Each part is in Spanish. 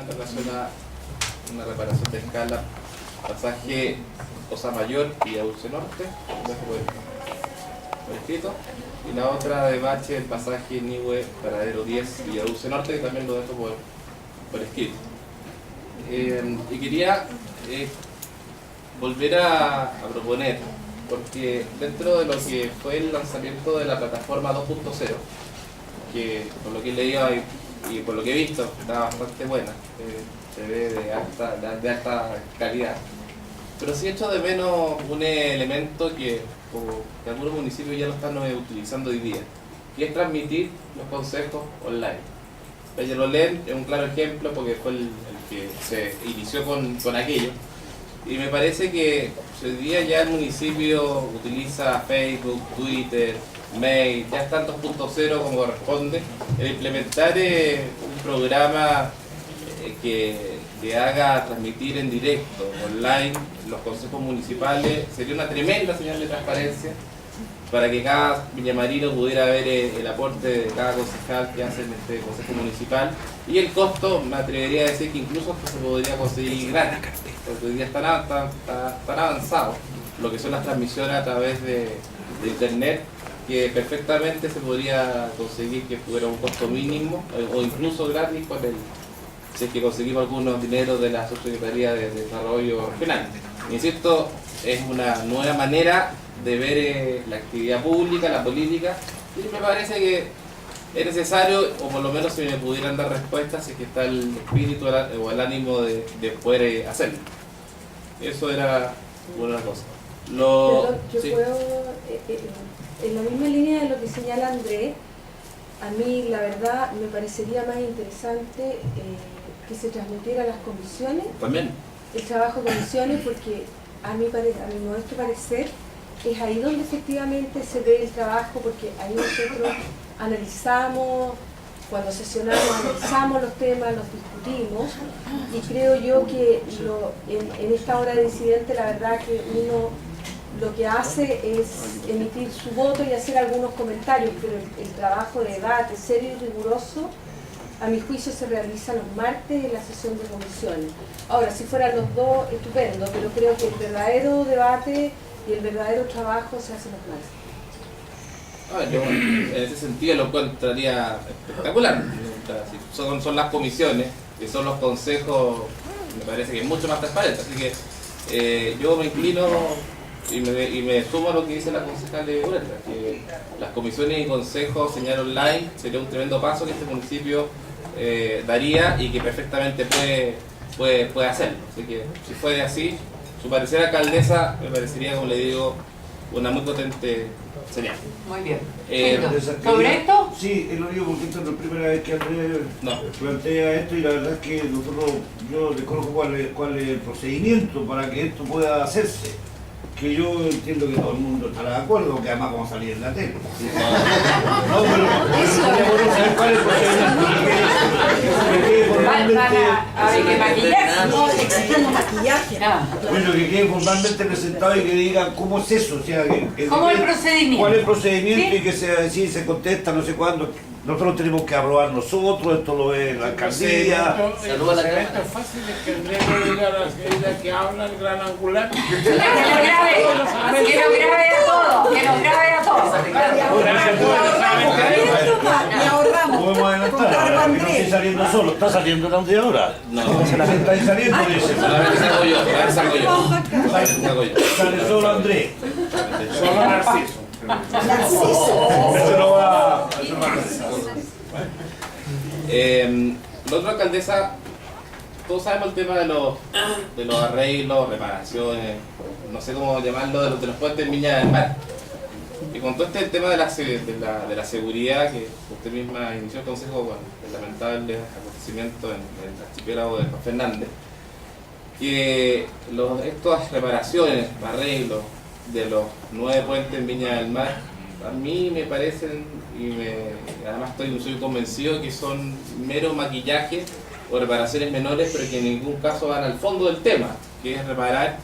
en relación a una reparación de escala, pasaje Osa Mayor y Auce Norte, por escrito, y la otra de Bache, el pasaje Nihue, Paradero 10 y Auce Norte, que también lo dejo por escrito. Y quería volver a proponer, porque dentro de lo que fue el lanzamiento de la plataforma 2.0, que por lo que he leído y por lo que he visto está bastante buena, se ve de alta calidad, pero sí echo de menos un elemento que algunos municipios ya lo están utilizando hoy día, y es transmitir los consejos online. Peñalolén es un claro ejemplo porque fue el que se inició con aquello, y me parece que hoy día ya el municipio utiliza Facebook, Twitter, mail, ya está en 2.0 como corresponde. El implementar un programa que haga transmitir en directo, online, los consejos municipales sería una tremenda señal de transparencia para que cada villamarino pudiera ver el aporte de cada concejal que hace en este consejo municipal, y el costo, me atrevería a decir que incluso se podría conseguir gratis, porque hoy día están avanzados lo que son las transmisiones a través de internet, que perfectamente se podría conseguir que fuera un costo mínimo o incluso gratis si es que conseguimos algunos dineros de la Subsecretaría de Desarrollo Regional. Insisto, es una nueva manera de ver la actividad pública, la política, y me parece que es necesario, o por lo menos si me pudieran dar respuestas, si es que está el espíritu o el ánimo de poder hacerlo. Eso era una cosa. Yo sí. puedo, en la misma línea de lo que señala Andrés, a mí la verdad me parecería más interesante que se transmitiera a las comisiones, También. el trabajo de comisiones, porque a mi modesto parecer es ahí donde efectivamente se ve el trabajo, porque ahí nosotros analizamos, cuando sesionamos analizamos los temas, los discutimos, y creo yo que en esta hora de disidente la verdad que uno lo que hace es emitir su voto y hacer algunos comentarios, pero el trabajo de debate serio y riguroso a mi juicio se realiza los martes en la sesión de comisiones. Ahora, si fueran los dos, estupendo, pero creo que el verdadero debate y el verdadero trabajo se hace los martes. Yo en ese sentido lo encontraría espectacular. Son las comisiones, que son los consejos, me parece que es mucho más transparente. Así que yo me inclino y me sumo a lo que dice la concejal de Ureta, que las comisiones y consejos señal online sería un tremendo paso que este municipio daría y que perfectamente puede hacerlo. Así que si fuera así, su parecer alcaldesa me parecería, como le digo, una muy potente señal. Muy bien. ¿Sobre esto? Sí, lo digo porque esta es la primera vez que Andrés plantea esto, y la verdad es que yo desconozco cuál es el procedimiento para que esto pueda hacerse. Que yo entiendo que todo el mundo estará de acuerdo, que además vamos a salir en la tele. No, pero saber cuál es el procedimiento. Bueno, que quede formalmente presentado y que diga cómo es eso, o sea, ¿cómo el procedimiento? ¿Cuál es el procedimiento? ¿Sí? Y que se contesta, no sé cuándo. Nosotros tenemos que aprobar nosotros, esto lo ve la alcaldía. El procedimiento fácil es que Andrés no diga la seguridad que habla el gran angular. Que nos grabe a todos. Y ahorramos. Podemos adelantar, que no esté saliendo solo, está saliendo de ahora. No, La gente está ahí saliendo, dice. solamente salgo yo. Sale solo Andrés. Solo Narciso. Eso no va. La otra alcaldesa, todos sabemos el tema de los arreglos, reparaciones, no sé cómo llamarlo, de los puentes en Viña del Mar. Y con todo este tema de la seguridad, que usted misma inició el consejo con el lamentable acontecimiento en el archipiélago de Juan Fernández, que estas reparaciones, arreglos de los 9 puentes en Viña del Mar, a mí me parecen, además soy convencido que son mero maquillaje o reparaciones menores, pero que en ningún caso van al fondo del tema, que es reparar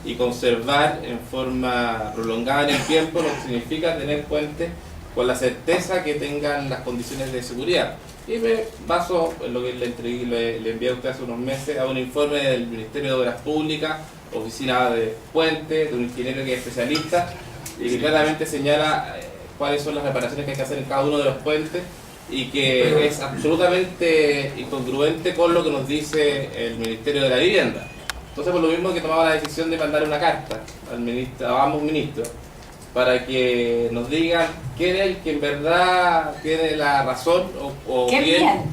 y conservar en forma prolongada en el tiempo lo que significa tener puentes con la certeza que tengan las condiciones de seguridad. Y me baso en lo que le envié a usted hace unos meses a un informe del Ministerio de Obras Públicas, oficina de puentes, de un ingeniero que es especialista y que claramente señala cuáles son las reparaciones que hay que hacer en cada uno de los puentes y que es absolutamente incongruente con lo que nos dice el Ministerio de la Vivienda. Entonces, por lo mismo que tomaba la decisión de mandar una carta a ambos ministros para que nos digan quién es el que en verdad tiene la razón o bien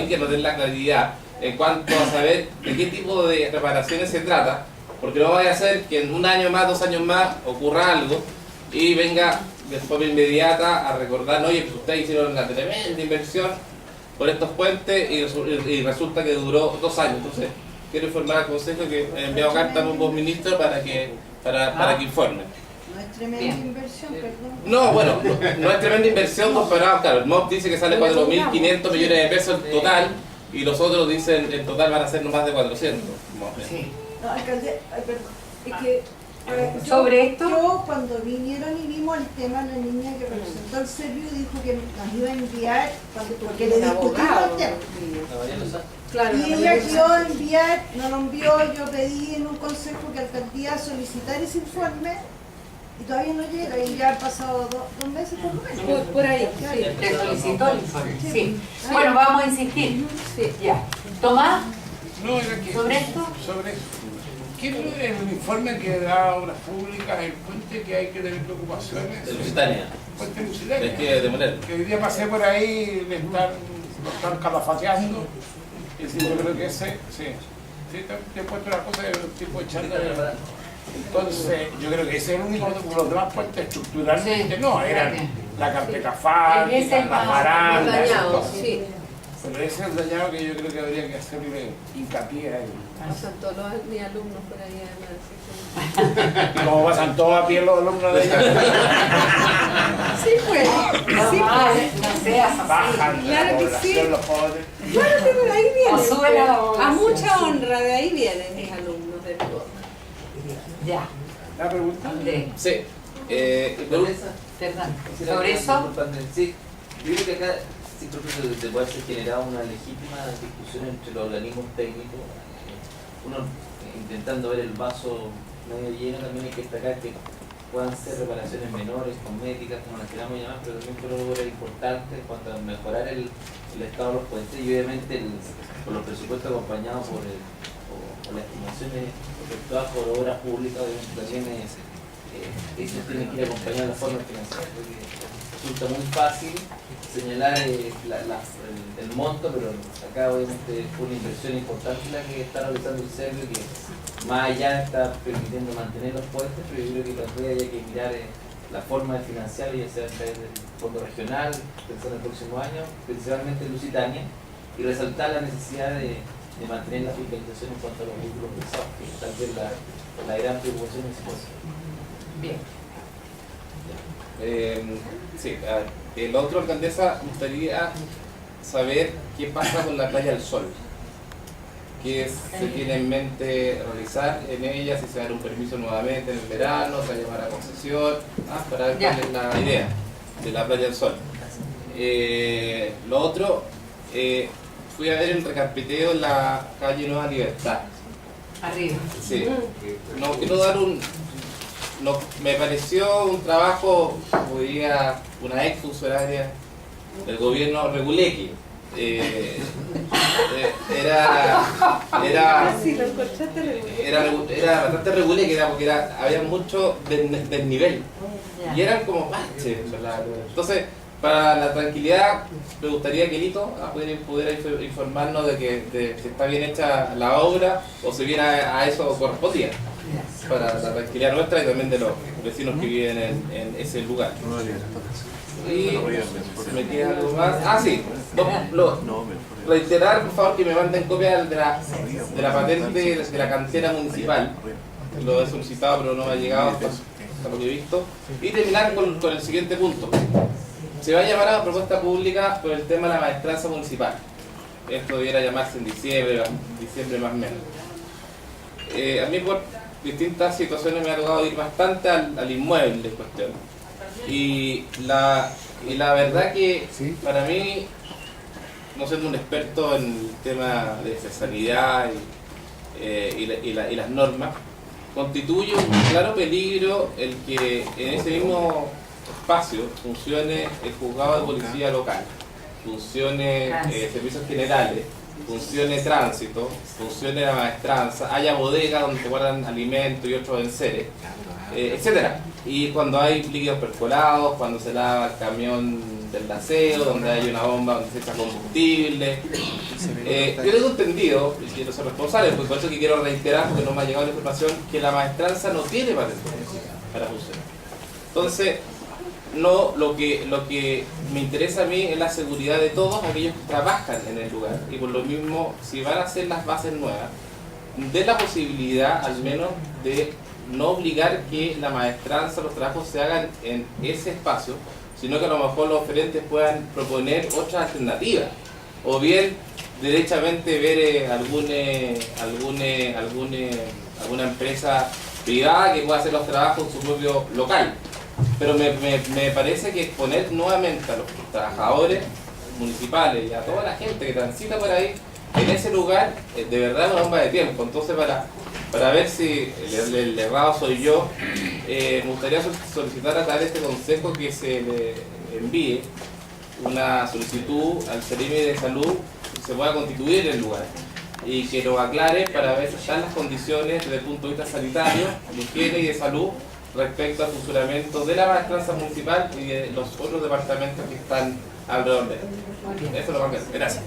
que nos den la claridad en cuanto a saber de qué tipo de reparaciones se trata, porque no vaya a ser que en un año más, 2 años más ocurra algo y venga de forma inmediata a recordar, oye, pues ustedes hicieron una tremenda inversión por estos puentes y resulta que duró 2 años. Entonces, quiero informar al Consejo que he enviado carta a ambos ministros para que informen. No es tremenda inversión, perdón. No, bueno, no es tremenda inversión comparado, claro, el MOP dice que sale 4.500 millones de pesos en total y los otros dicen en total van a ser no más de 400. Sí. No, alcalde, ay, perdón, es que Sobre esto, Yo cuando vinieron y vimos el tema, la niña que representó el Servio dijo que nos iba a enviar, porque le discutimos el tema. claro, Y ella quedó a enviar, no lo envió, yo pedí en un consejo que alcaldía solicitar ese informe y todavía no llega y ya han pasado 2 meses por lo menos. por ahí, sí. te solicitó el informe. Sí. Bueno, vamos a insistir. Sí. Ya. Tomás, No, era que... ¿sobre esto? Sobre eso. ¿Quién es el informe que da Obras Públicas, el puente que hay que tener preocupaciones? De Lusitania. Puente Lusitania. Es que demoler. Que hoy día pasé por ahí, lo están calafateando. Y sí, yo creo que ese, sí. Sí, te he puesto una cosa de un tipo de charla. Entonces, yo creo que ese es el único, los demás puentes estructuralmente Sí. no, eran la carpeta fáltica, Ese es las más barandas, esas dañado, cosas. sí. Pero ese es el dañado que yo creo que habría que hacerle hincapié a él. Pasan todos mis alumnos por ahí además. Y como pasan todos a pie los alumnos de ella, Sí, pues. Sí, Tomás, pues. no seas así. bajan de la Claro que población sí. los pobres. Claro que de ahí vienen. O sube la a población, mucha sí. honra, de ahí vienen mis alumnos de todo. Ya. ¿La pregunta? Andrés, Sí. perdón. ¿Sobre eso? Sí, yo creo que acá sí creo que se puede haber generado una legítima discusión entre los organismos técnicos. Uno intentando ver el vaso medio lleno, también hay que destacar que puedan ser reparaciones menores, cosméticas, como las queramos llamar, pero también creo que es importante en cuanto a mejorar el estado de los puentes y obviamente por los presupuestos acompañados por las estimaciones efectuadas por obras públicas, obviamente también ellos tienen que ir acompañados de la forma financiera, porque resulta muy fácil señalar el monto, pero acá obviamente fue una inversión importante la que está realizando el Servio, que más allá está permitiendo mantener los puentes, pero yo creo que también hay que mirar la forma de financiar, ya sea a través del fondo regional, pensando en el próximo año, principalmente en Lusitania, y resaltar la necesidad de mantener la fiscalización en cuanto a los vehículos pesados, que es tal vez la gran preocupación en ese puesto. Bien. Sí, el otro, alcaldesa, me gustaría saber qué pasa con la Playa del Sol. ¿Qué se tiene en mente realizar en ella? Si se va a dar un permiso nuevamente en el verano, se va a llevar a concesión, para ver cuál es la idea de la Playa del Sol. Lo otro, fui a ver el recarpeteo en la calle Nueva Libertad. Arriba. Sí, no quiero dar me pareció un trabajo, podría, una ex funcionaria del gobierno Regulequi. Era bastante Regulequi, porque había mucho desnivel y eran como baches. Entonces, para la tranquilidad, me gustaría que Lito pudiera informarnos de que si está bien hecha la obra o si bien a eso correspondía, para la tranquilidad nuestra y también de los vecinos que viven en ese lugar. Y me queda algo más. Sí, reiterar por favor que me manden copia de la patente de la cantera municipal. Lo he solicitado pero no me ha llegado hasta lo que he visto. Y terminar con el siguiente punto. Se va a llamar a propuesta pública por el tema de la maestranza municipal. Esto debiera llamarse en diciembre más o menos. A mí distintas situaciones me ha tocado ir bastante al inmueble en cuestión. Y la verdad que para mí, no siendo un experto en el tema de sanidad y las normas, constituye un claro peligro el que en ese mismo espacio funcione el juzgado de policía local, funcione servicios generales, funcione tránsito, funcione la maestranza, haya bodegas donde se guardan alimentos y otros enseres, etcétera. Y cuando hay líquidos percolados, cuando se lava el camión del aseo, donde hay una bomba donde se echa combustible. Yo tengo entendido, y quiero ser responsable, pues por eso que quiero reiterar, porque no me ha llegado la información, que la maestranza no tiene patente para funcionar. Entonces, no, lo que me interesa a mí es la seguridad de todos aquellos que trabajan en el lugar, y por lo mismo, si van a hacer las bases nuevas, de la posibilidad al menos de no obligar que la maestranza, los trabajos se hagan en ese espacio, sino que a lo mejor los oferentes puedan proponer otras alternativas, o bien derechamente ver alguna empresa privada que pueda hacer los trabajos en su propio local. Pero me parece que exponer nuevamente a los trabajadores municipales y a toda la gente que transita por ahí en ese lugar, de verdad es una bomba de tiempo. Entonces, para ver si el errado soy yo, me gustaría solicitar a través de este consejo que se le envíe una solicitud al Ceremi de Salud que se pueda constituir el lugar y que lo aclare para ver si están las condiciones desde el punto de vista sanitario, de higiene y de salud respecto al funcionamiento de la maestranza municipal y de los otros departamentos que están alrededor de él. Eso es lo más bien. Gracias.